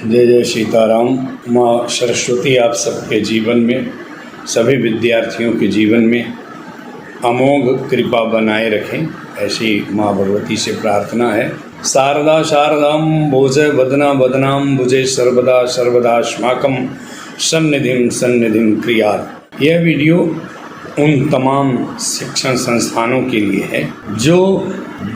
जय जय सीताराम। माँ सरस्वती आप सबके जीवन में, सभी विद्यार्थियों के जीवन में अमोघ कृपा बनाए रखें, ऐसी माँ भगवती से प्रार्थना है। शारदा शारदाम भोजे वदना वदनाम भुजे सर्वदा सर्वदास्माकं सन्निधिं सन्निधिं क्रियात्। यह वीडियो उन तमाम शिक्षण संस्थानों के लिए है जो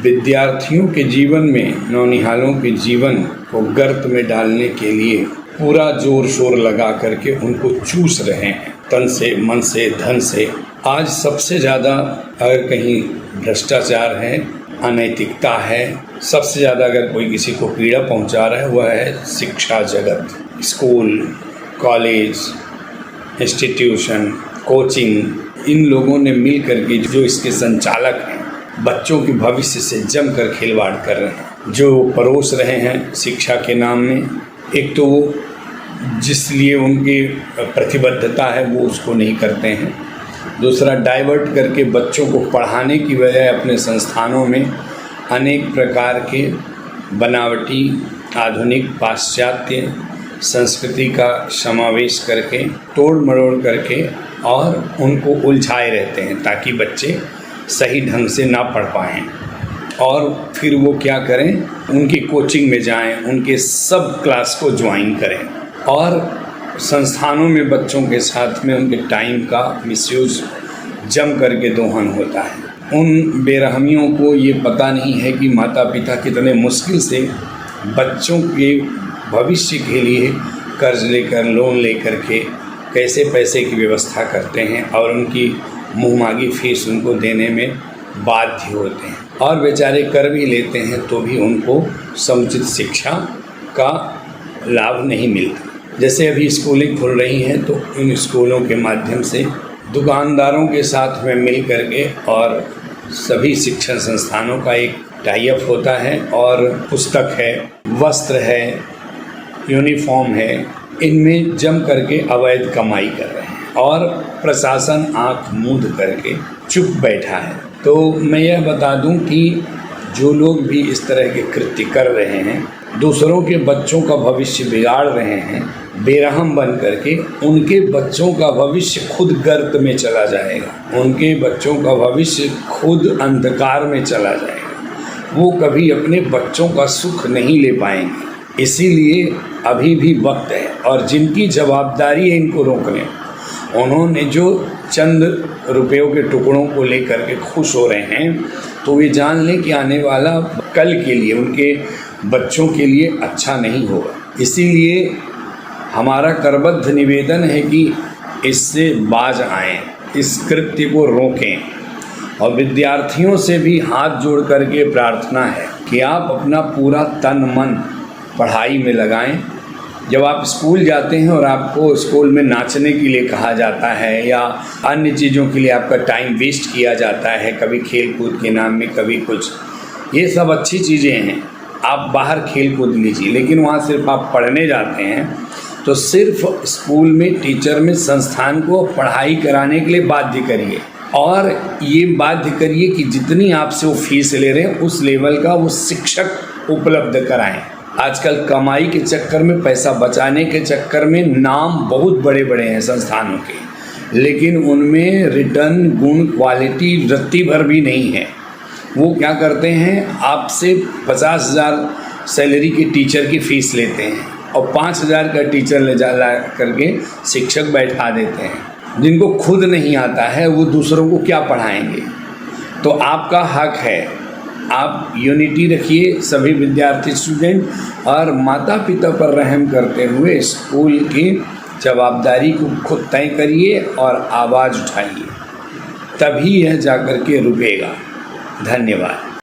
विद्यार्थियों के जीवन में, नौनिहालों के जीवन को गर्त में डालने के लिए पूरा जोर शोर लगा करके उनको चूस रहे हैं, तन से, मन से, धन से। आज सबसे ज़्यादा अगर कहीं भ्रष्टाचार है, अनैतिकता है, सबसे ज़्यादा अगर कोई किसी को पीड़ा पहुंचा रहा है वह है शिक्षा जगत। स्कूल, कॉलेज, इंस्टीट्यूशन, कोचिंग, इन लोगों ने मिल करके, जो इसके संचालक हैं, बच्चों के भविष्य से जमकर खिलवाड़ कर रहे हैं। जो परोस रहे हैं शिक्षा के नाम में, एक तो वो जिस लिए उनकी प्रतिबद्धता है वो उसको नहीं करते हैं, दूसरा डाइवर्ट करके बच्चों को पढ़ाने की बजाय अपने संस्थानों में अनेक प्रकार के बनावटी, आधुनिक, पाश्चात्य संस्कृति का समावेश करके, तोड़ मरोड़ करके और उनको उलझाए रहते हैं ताकि बच्चे सही ढंग से ना पढ़ पाएँ। और फिर वो क्या करें, उनकी कोचिंग में जाएं, उनके सब क्लास को ज्वाइन करें और संस्थानों में बच्चों के साथ में उनके टाइम का मिसयूज जम करके दोहन होता है। उन बेरहमियों को ये पता नहीं है कि माता पिता कितने मुश्किल से बच्चों के भविष्य के लिए कर्ज लेकर, लोन लेकर के कैसे पैसे की व्यवस्था करते हैं और उनकी मुँहमांगी फीस उनको देने में बाध्य होते हैं, और बेचारे कर भी लेते हैं तो भी उनको समुचित शिक्षा का लाभ नहीं मिलता। जैसे अभी स्कूलिंग खुल रही हैं तो इन स्कूलों के माध्यम से दुकानदारों के साथ में मिल करके और सभी शिक्षण संस्थानों का एक टाई अप होता है और पुस्तक है, वस्त्र है, यूनिफॉर्म है, इनमें जम करके अवैध कमाई कर रहे हैं और प्रशासन आंख मूंद करके चुप बैठा है। तो मैं यह बता दूं कि जो लोग भी इस तरह के कृत्य कर रहे हैं, दूसरों के बच्चों का भविष्य बिगाड़ रहे हैं, बेरहम बन करके, उनके बच्चों का भविष्य खुद गर्त में चला जाएगा, उनके बच्चों का भविष्य खुद अंधकार में चला जाएगा। वो कभी अपने बच्चों का सुख नहीं ले पाएंगे। इसीलिए अभी भी वक्त है, और जिनकी जवाबदारी है इनको रोकने, उन्होंने जो चंद रुपयों के टुकड़ों को लेकर के खुश हो रहे हैं, तो वे जान लें कि आने वाला कल के लिए, उनके बच्चों के लिए अच्छा नहीं होगा। इसीलिए हमारा करबद्ध निवेदन है कि इससे बाज आएं, इस कृत्य को रोकें। और विद्यार्थियों से भी हाथ जोड़ करके प्रार्थना है कि आप अपना पूरा तन मन पढ़ाई में लगाएं। जब आप स्कूल जाते हैं और आपको स्कूल में नाचने के लिए कहा जाता है या अन्य चीज़ों के लिए आपका टाइम वेस्ट किया जाता है, कभी खेल कूद के नाम में, कभी कुछ, ये सब अच्छी चीज़ें हैं, आप बाहर खेल कूद लीजिए, लेकिन वहाँ सिर्फ आप पढ़ने जाते हैं तो सिर्फ स्कूल में, टीचर में, संस्थान को पढ़ाई कराने के लिए बाध्य करिए, और ये बाध्य करिए कि जितनी आपसे वो फीस ले रहे हैं उस लेवल का वो शिक्षक उपलब्ध कराएं। आजकल कमाई के चक्कर में, पैसा बचाने के चक्कर में नाम बहुत बड़े बड़े हैं संस्थानों के, लेकिन उनमें रिटर्न, गुण, क्वालिटी रत्ती भर भी नहीं है। वो क्या करते हैं, आपसे 50,000 सैलरी के टीचर की फ़ीस लेते हैं और 5,000 का टीचर ले जा ला करके शिक्षक बैठा देते हैं। जिनको खुद नहीं आता है वो दूसरों को क्या पढ़ाएंगे। तो आपका हक है, आप यूनिटी रखिए, सभी विद्यार्थी, स्टूडेंट, और माता पिता पर रहम करते हुए स्कूल की जवाबदारी को खुद तय करिए और आवाज़ उठाइए, तभी यह जाकर के रुकेगा। धन्यवाद।